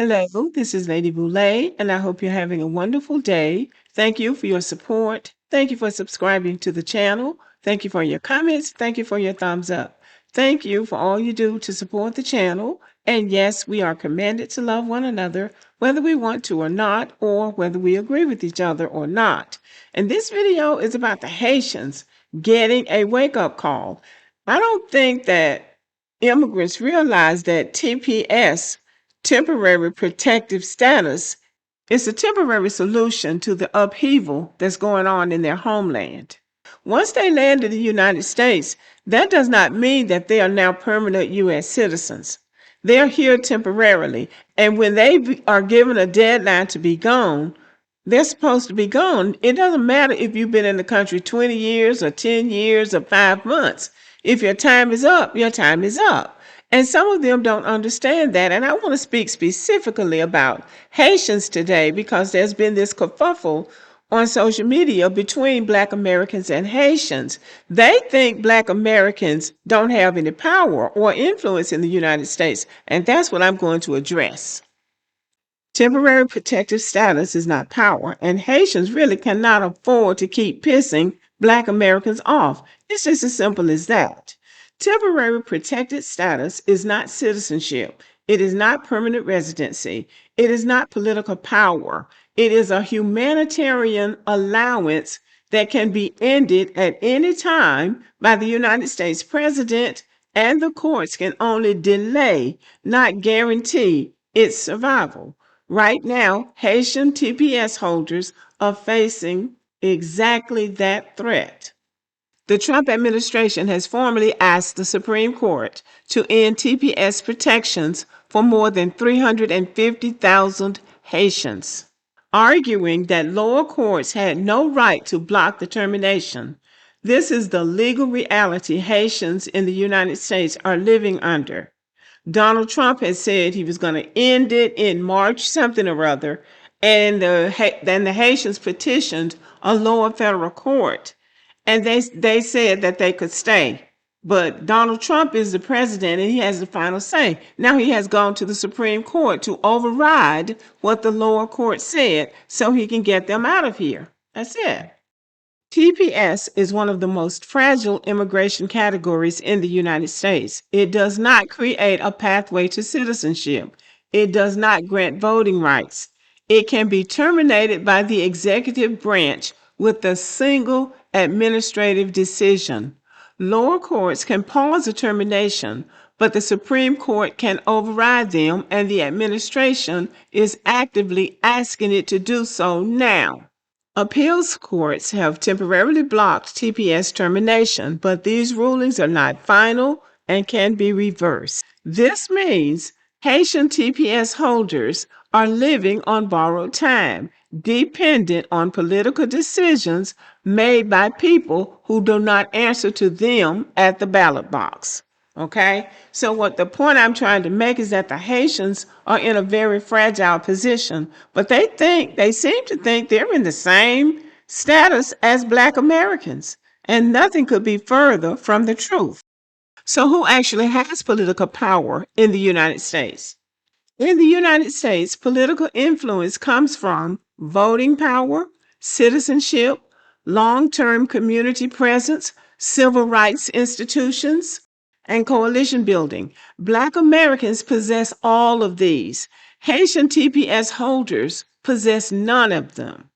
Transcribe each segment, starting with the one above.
Hello, this is Lady Boulay, and I hope you're having a wonderful day. Thank you for your support. Thank you for subscribing to the channel. Thank you for your comments. Thank you for your thumbs up. Thank you for all you do to support the channel. And yes, we are commanded to love one another, whether we want to or not, or whether we agree with each other or not. And this video is about the Haitians getting a wake-up call. I don't think that immigrants realize that TPS, temporary protective status, is a temporary solution to the upheaval that's going on in their homeland. Once they land in the United States, that does not mean that they are now permanent U.S. citizens. They're here temporarily, and when they are given a deadline to be gone, they're supposed to be gone. It doesn't matter if you've been in the country 20 years or 10 years or 5 months. If your time is up, your time is up. And some of them don't understand that. And I want to speak specifically about Haitians today because there's been this kerfuffle on social media between Black Americans and Haitians. They think Black Americans don't have any power or influence in the United States. And that's what I'm going to address. Temporary protective status is not power, and Haitians really cannot afford to keep pissing Black Americans off. It's just as simple as that. Temporary protected status is not citizenship. It is not permanent residency. It is not political power. It is a humanitarian allowance that can be ended at any time by the United States president, and the courts can only delay, not guarantee, its survival. Right now, Haitian TPS holders are facing exactly that threat. The Trump administration has formally asked the Supreme Court to end TPS protections for more than 350,000 Haitians, arguing that lower courts had no right to block the termination. This is the legal reality Haitians in the United States are living under. Donald Trump has said he was going to end it in March something or other, and then the Haitians petitioned a lower federal court, and they said that they could stay. But Donald Trump is the president and he has the final say. Now he has gone to the Supreme Court to override what the lower court said so he can get them out of here. That's it. TPS is one of the most fragile immigration categories in the United States. It does not create a pathway to citizenship. It does not grant voting rights. It can be terminated by the executive branch with a single administrative decision. Lower courts can pause a termination, but the Supreme Court can override them, and the administration is actively asking it to do so now. Appeals courts have temporarily blocked TPS termination, but these rulings are not final and can be reversed. This means Haitian TPS holders are living on borrowed time, dependent on political decisions made by people who do not answer to them at the ballot box. Okay, so what the point I'm trying to make is that the Haitians are in a very fragile position, but they seem to think they're in the same status as Black Americans, and nothing could be further from the truth. So who actually has political power in the United States? In the United States, political influence comes from voting power, citizenship, long-term community presence, civil rights institutions, and coalition building. Black Americans possess all of these. Haitian TPS holders possess none of them.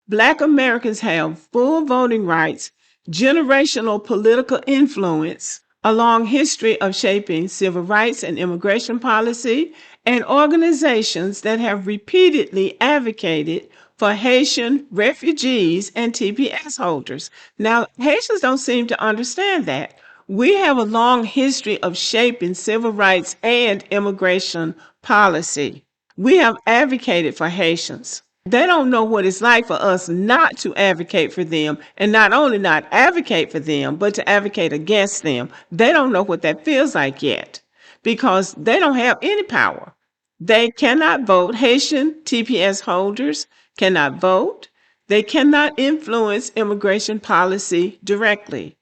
Black Americans have full voting rights, generational political influence, a long history of shaping civil rights and immigration policy, and organizations that have repeatedly advocated for Haitian refugees and TPS holders. Now, Haitians don't seem to understand that. We have a long history of shaping civil rights and immigration policy. We have advocated for Haitians. They don't know what it's like for us not to advocate for them, and not only not advocate for them, but to advocate against them. They don't know what that feels like yet because they don't have any power. They cannot vote. Haitian TPS holders cannot vote. They cannot influence immigration policy directly.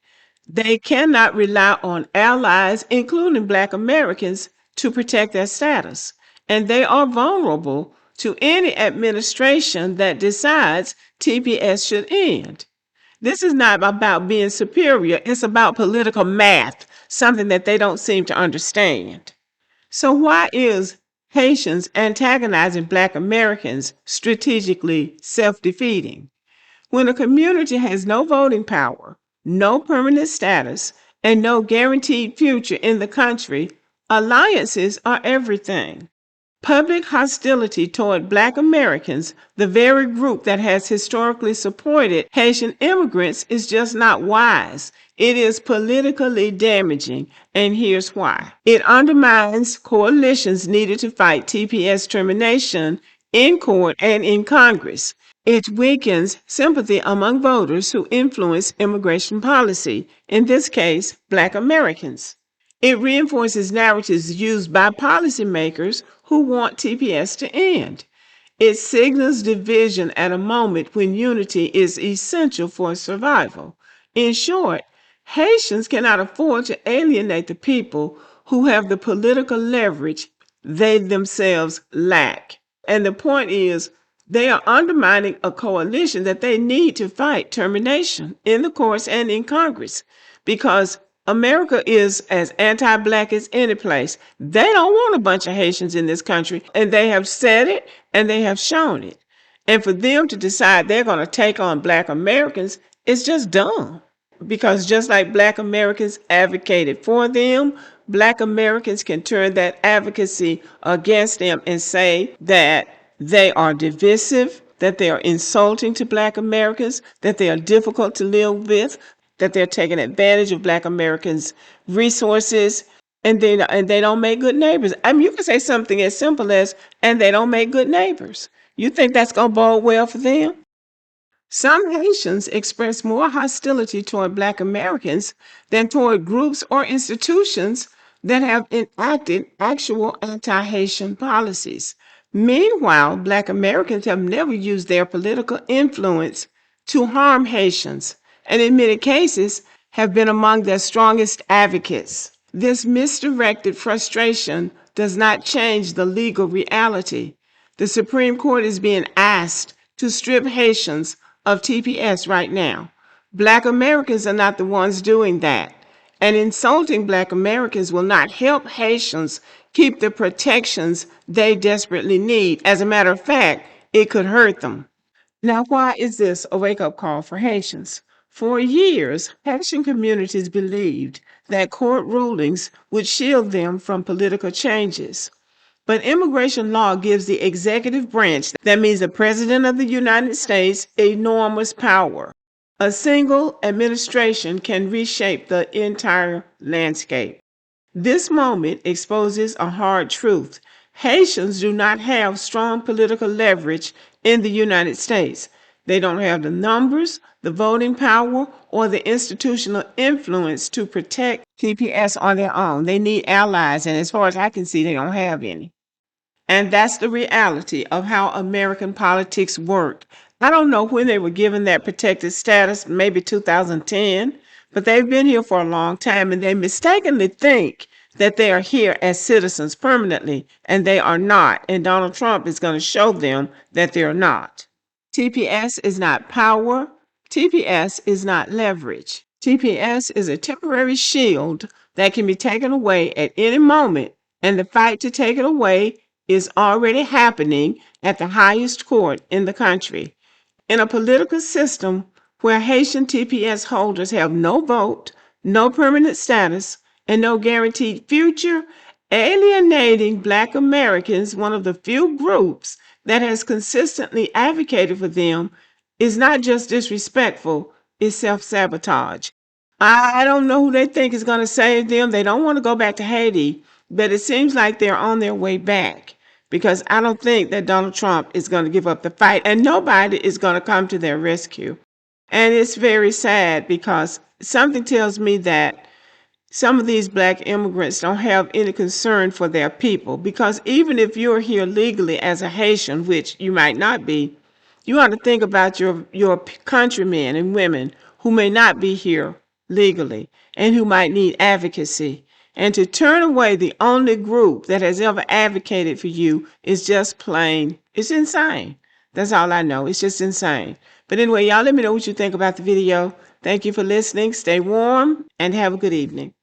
They cannot rely on allies, including Black Americans, to protect their status. and they are vulnerable to any administration that decides TPS should end. This is not about being superior, it's about political math, something that they don't seem to understand. So, why is Haitians antagonizing Black Americans strategically self defeating? When a community has no voting power, no permanent status, and no guaranteed future in the country, alliances are everything. Public hostility toward Black Americans, the very group that has historically supported Haitian immigrants, is just not wise. It is politically damaging, and here's why. It undermines coalitions needed to fight TPS termination in court and in Congress. It weakens sympathy among voters who influence immigration policy, in this case, Black Americans. It reinforces narratives used by policymakers who want TPS to end. It signals division at a moment when unity is essential for survival. In short, Haitians cannot afford to alienate the people who have the political leverage they themselves lack. And the point is, they are undermining a coalition that they need to fight termination in the courts and in Congress because America is as anti-Black as any place. They don't want a bunch of Haitians in this country, and they have said it and they have shown it. And for them to decide they're going to take on Black Americans is just dumb. Because just like Black Americans advocated for them, Black Americans can turn that advocacy against them and say that they are divisive, that they are insulting to Black Americans, that they are difficult to live with, that they're taking advantage of Black Americans' resources, and they don't make good neighbors. I mean, you can say something as simple as, and they don't make good neighbors. You think that's going to bode well for them? Some Haitians express more hostility toward Black Americans than toward groups or institutions that have enacted actual anti Haitian policies. Meanwhile, Black Americans have never used their political influence to harm Haitians, and in many cases have been among their strongest advocates. This misdirected frustration does not change the legal reality. The Supreme Court is being asked to strip Haitians of TPS right now. Black Americans are not the ones doing that. And insulting Black Americans will not help Haitians keep the protections they desperately need. As a matter of fact, it could hurt them. Now, why is this a wake-up call for Haitians? For years, Haitian communities believed that court rulings would shield them from political changes. But immigration law gives the executive branch, that means the President of the United States, enormous power. A single administration can reshape the entire landscape. This moment exposes a hard truth. Haitians do not have strong political leverage in the United States. They don't have the numbers, the voting power, or the institutional influence to protect TPS on their own. They need allies, and as far as I can see, they don't have any. And that's the reality of how American politics work. I don't know when they were given that protected status, maybe 2010, but they've been here for a long time, and they mistakenly think that they are here as citizens permanently, and they are not. And Donald Trump is going to show them that they're not. TPS is not power. TPS is not leverage. TPS is a temporary shield that can be taken away at any moment, and the fight to take it away is already happening at the highest court in the country. In a political system where Haitian TPS holders have no vote, no permanent status, and no guaranteed future, alienating Black Americans, one of the few groups that has consistently advocated for them, is not just disrespectful, it's self-sabotage. I don't know who they think is going to save them. They don't want to go back to Haiti, but it seems like they're on their way back, because I don't think that Donald Trump is going to give up the fight, and nobody is going to come to their rescue. And it's very sad, because something tells me that some of these Black immigrants don't have any concern for their people, because even if you're here legally as a Haitian, which you might not be, you ought to think about your countrymen and women who may not be here legally and who might need advocacy. And to turn away the only group that has ever advocated for you is just plain, it's insane. That's all I know. It's just insane. But anyway, y'all let me know what you think about the video. Thank you for listening. Stay warm and have a good evening.